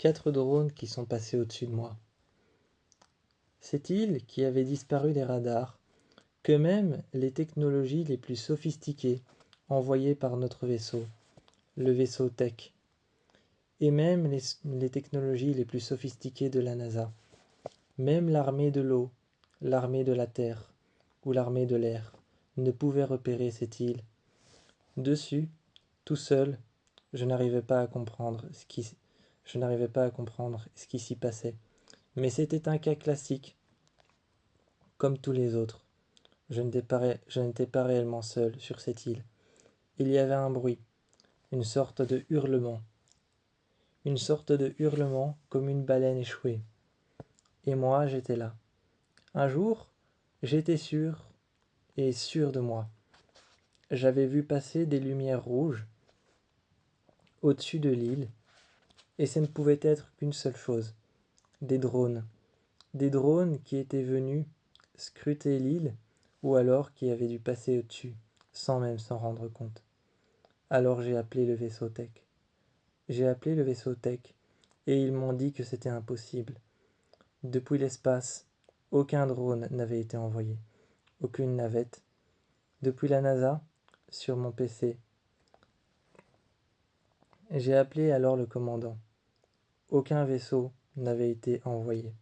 4 drones qui sont passés au-dessus de moi. Cette île qui avait disparu des radars, que même les technologies les plus sophistiquées envoyées par notre vaisseau, le vaisseau Tech, et même les technologies les plus sophistiquées de la NASA, même l'armée de l'eau, l'armée de la terre ou l'armée de l'air ne pouvaient repérer cette île. Dessus, tout seul, je n'arrivais pas à comprendre ce qui s'y passait. Mais c'était un cas classique, comme tous les autres. Je n'étais pas réellement seul sur cette île. Il y avait un bruit, une sorte de hurlement comme une baleine échouée. Et moi, j'étais là. Un jour, j'étais sûr de moi. J'avais vu passer des lumières rouges au-dessus de l'île, et ça ne pouvait être qu'une seule chose, des drones. Des drones qui étaient venus scruter l'île, ou alors qui avaient dû passer au-dessus, sans même s'en rendre compte. Alors j'ai appelé le vaisseau Tech. Et ils m'ont dit que c'était impossible. Depuis l'espace, aucun drone n'avait été envoyé, aucune navette. Depuis la NASA, sur mon PC, j'ai appelé alors le commandant. Aucun vaisseau n'avait été envoyé.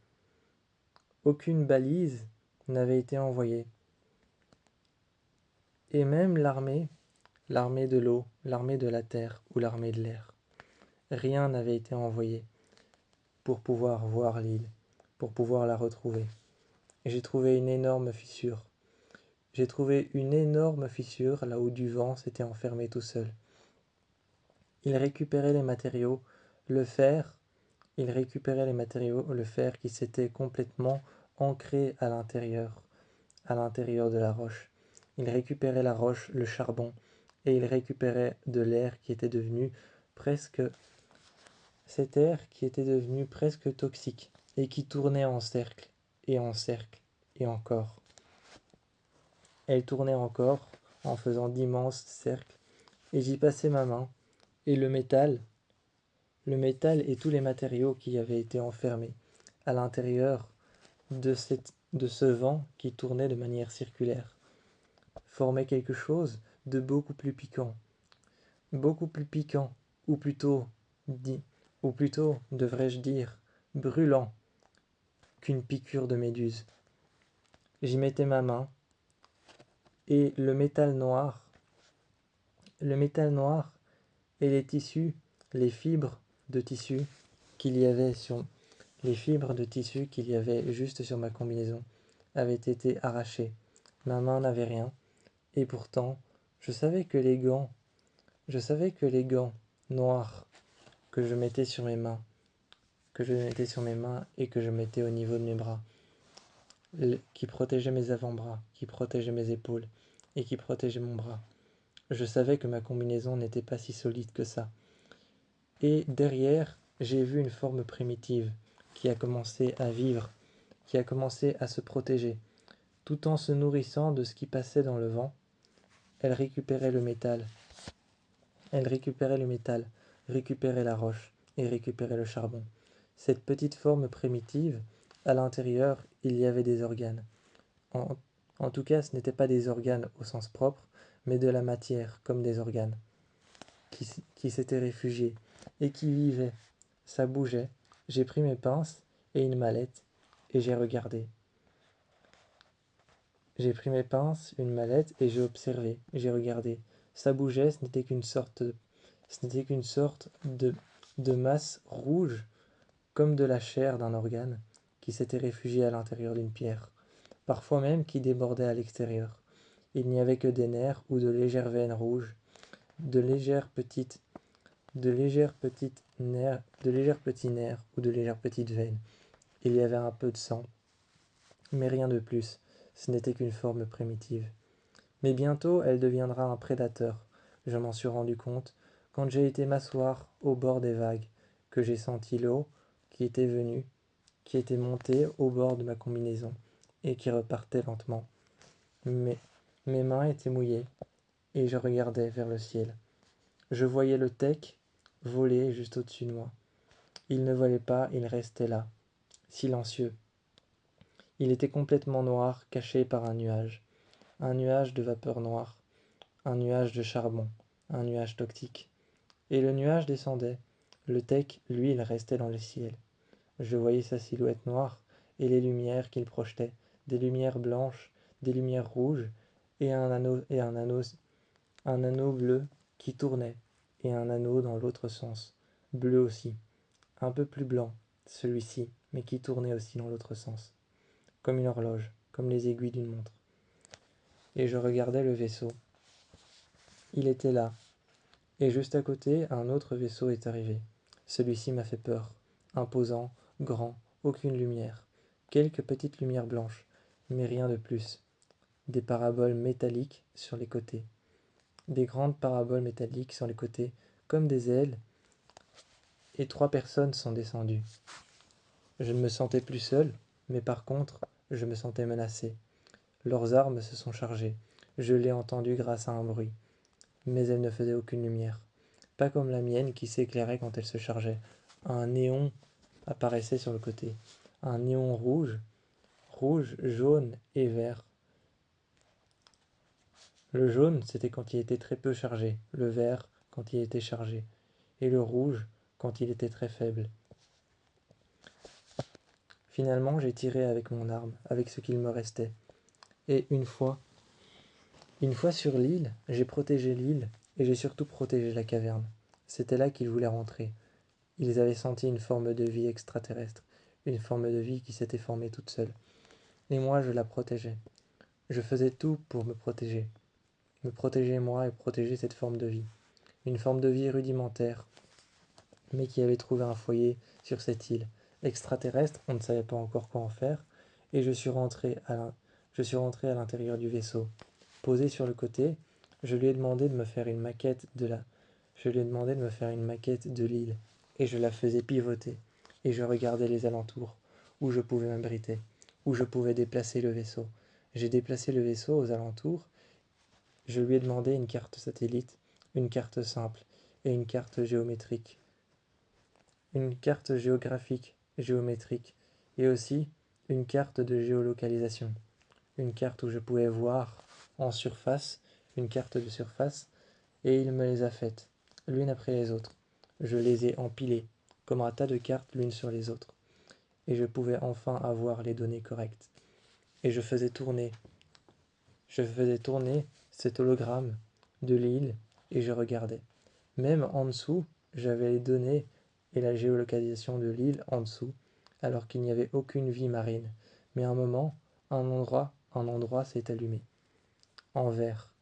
Aucune balise n'avait été envoyée. Et même l'armée de l'eau, l'armée de la terre ou l'armée de l'air, rien n'avait été envoyé pour pouvoir voir l'île, pour pouvoir la retrouver. Et j'ai trouvé une énorme fissure. Là où du vent s'était enfermé tout seul. Il récupérait les matériaux, le fer qui s'était complètement ancré à l'intérieur de la roche. Il récupérait la roche, le charbon, et il récupérait de l'air qui était devenu presque... Cet air qui était devenu presque toxique, et qui tournait en cercle, et encore. Elle tournait encore, en faisant d'immenses cercles, et j'y passais ma main, et le métal et tous les matériaux qui avaient été enfermés à l'intérieur de ce vent qui tournait de manière circulaire formaient quelque chose de beaucoup plus piquant, ou plutôt, devrais-je dire, brûlant, qu'une piqûre de méduse. J'y mettais ma main, et le métal noir et les fibres de tissu qu'il y avait juste sur ma combinaison avaient été arrachées. Ma main n'avait rien, et pourtant, je savais que les gants noirs que je mettais sur mes mains et que je mettais au niveau de mes bras, qui protégeaient mes avant-bras, qui protégeaient mes épaules et qui protégeaient mon bras. Je savais que ma combinaison n'était pas si solide que ça. Et derrière, j'ai vu une forme primitive qui a commencé à vivre, qui a commencé à se protéger. Tout en se nourrissant de ce qui passait dans le vent, elle récupérait le métal, récupérait la roche et récupérait le charbon. Cette petite forme primitive, à l'intérieur, il y avait des organes. En tout cas, ce n'étaient pas des organes au sens propre, mais de la matière, comme des organes, qui s'étaient réfugiés et qui vivaient. Ça bougeait. J'ai pris mes pinces et une mallette et j'ai regardé. J'ai pris mes pinces, une mallette et j'ai observé, j'ai regardé. Ça bougeait, ce n'était qu'une sorte de masse rouge, comme de la chair d'un organe, qui s'était réfugiée à l'intérieur d'une pierre, parfois même qui débordait à l'extérieur. Il n'y avait que des nerfs ou de légères veines rouges, de légères petits nerfs ou de légères petites veines. Il y avait un peu de sang, mais rien de plus. Ce n'était qu'une forme primitive. Mais bientôt, elle deviendra un prédateur. Je m'en suis rendu compte quand j'ai été m'asseoir au bord des vagues, que j'ai senti l'eau qui était montée au bord de ma combinaison et qui repartait lentement. Mais mes mains étaient mouillées et je regardais vers le ciel. Je voyais le Tech voler juste au-dessus de moi. Il ne volait pas, il restait là, silencieux. Il était complètement noir, caché par un nuage de vapeur noire, un nuage de charbon, un nuage toxique. Et le nuage descendait. Le tech, lui, il restait dans le ciel. Je voyais sa silhouette noire et les lumières qu'il projetait, des lumières blanches, des lumières rouges, et un anneau bleu qui tournait, et un anneau dans l'autre sens, bleu aussi, un peu plus blanc, celui-ci, mais qui tournait aussi dans l'autre sens, comme une horloge, comme les aiguilles d'une montre. Et je regardais le vaisseau. Il était là, et juste à côté, un autre vaisseau est arrivé. Celui-ci m'a fait peur, imposant, grand, aucune lumière, quelques petites lumières blanches, mais rien de plus. Des paraboles métalliques sur les côtés. Des grandes paraboles métalliques sur les côtés, comme des ailes, et 3 personnes sont descendues. Je ne me sentais plus seul, mais par contre, je me sentais menacé. Leurs armes se sont chargées. Je l'ai entendu grâce à un bruit. Mais elles ne faisaient aucune lumière. Pas comme la mienne qui s'éclairait quand elle se chargeait. Un néon apparaissait sur le côté. Un néon rouge, jaune et vert. Le jaune, c'était quand il était très peu chargé. Le vert, quand il était chargé. Et le rouge, quand il était très faible. Finalement, j'ai tiré avec mon arme, avec ce qu'il me restait. Et une fois sur l'île, j'ai protégé l'île et j'ai surtout protégé la caverne. C'était là qu'ils voulaient rentrer. Ils avaient senti une forme de vie extraterrestre, une forme de vie qui s'était formée toute seule. Et moi, je la protégeais. Je faisais tout pour me protéger moi et protéger cette forme de vie. Une forme de vie rudimentaire, mais qui avait trouvé un foyer sur cette île. Extraterrestre, on ne savait pas encore quoi en faire, et je suis rentré à l'intérieur du vaisseau. Posé sur le côté, je lui ai demandé de me faire une maquette de l'île, et je la faisais pivoter, et je regardais les alentours, où je pouvais m'abriter, où je pouvais déplacer le vaisseau. J'ai déplacé le vaisseau aux alentours, je lui ai demandé une carte satellite, une carte simple, et une carte géométrique. Une carte géographique, géométrique, et aussi une carte de géolocalisation. Une carte où je pouvais voir en surface, une carte de surface, et il me les a faites, l'une après les autres. Je les ai empilées, comme un tas de cartes l'une sur les autres, et je pouvais enfin avoir les données correctes. Et je faisais tourner cet hologramme de l'île, et je regardais. Même en dessous, j'avais les données et la géolocalisation de l'île en dessous, alors qu'il n'y avait aucune vie marine. Mais à un moment, un endroit s'est allumé. En vert.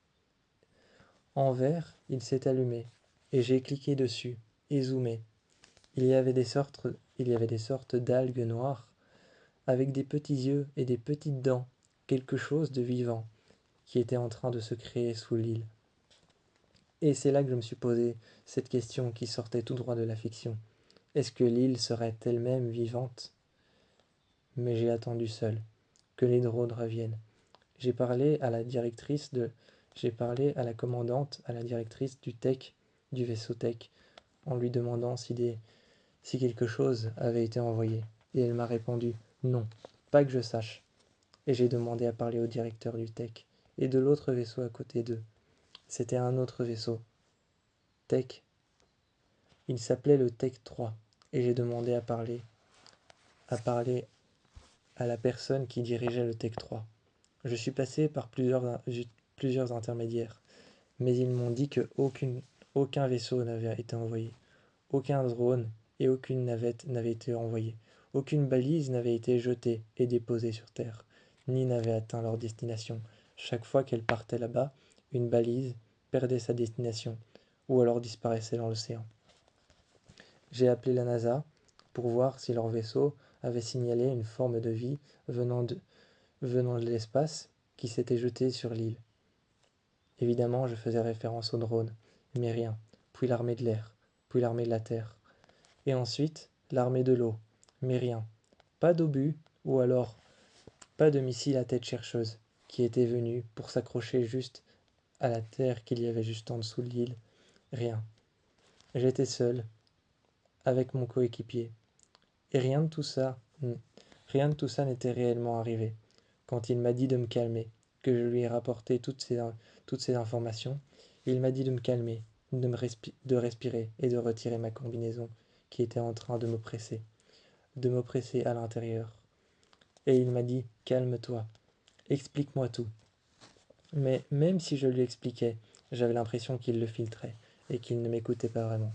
En vert, il s'est allumé, et j'ai cliqué dessus, et zoomé. Il y avait des sortes d'algues noires, avec des petits yeux et des petites dents, quelque chose de vivant, qui était en train de se créer sous l'île. Et c'est là que je me suis posé cette question qui sortait tout droit de la fiction. Est-ce que l'île serait elle-même vivante? Mais j'ai attendu seul, que les drones reviennent. J'ai parlé à la J'ai parlé à la commandante, à la directrice du vaisseau tech, en lui demandant si quelque chose avait été envoyé. Et elle m'a répondu non, pas que je sache. Et j'ai demandé à parler au directeur du tech et de l'autre vaisseau à côté d'eux. C'était un autre vaisseau, tech. Il s'appelait le Tech 3 et j'ai demandé à parler à la personne qui dirigeait le Tech 3. Je suis passé par plusieurs intermédiaires, mais ils m'ont dit que aucun vaisseau n'avait été envoyé, aucun drone et aucune navette n'avait été envoyé, aucune balise n'avait été jetée et déposée sur Terre, ni n'avait atteint leur destination. Chaque fois qu'elle partait là-bas, une balise perdait sa destination, ou alors disparaissait dans l'océan. J'ai appelé la NASA pour voir si leur vaisseau avait signalé une forme de vie venant de l'espace qui s'était jetée sur l'île. Évidemment, je faisais référence aux drones, mais rien. Puis l'armée de l'air, puis l'armée de la terre. Et ensuite, l'armée de l'eau, mais rien. Pas d'obus, ou alors pas de missile à tête chercheuse, qui était venu pour s'accrocher juste à la terre qu'il y avait juste en dessous de l'île. Rien. J'étais seul, avec mon coéquipier. Et rien de tout ça n'était réellement arrivé. Quand il m'a dit de me calmer, que je lui ai rapporté toutes ces informations, il m'a dit de me calmer, de respirer et de retirer ma combinaison qui était en train de m'oppresser à l'intérieur. Et il m'a dit, calme-toi, explique-moi tout. Mais même si je lui expliquais, j'avais l'impression qu'il le filtrait et qu'il ne m'écoutait pas vraiment.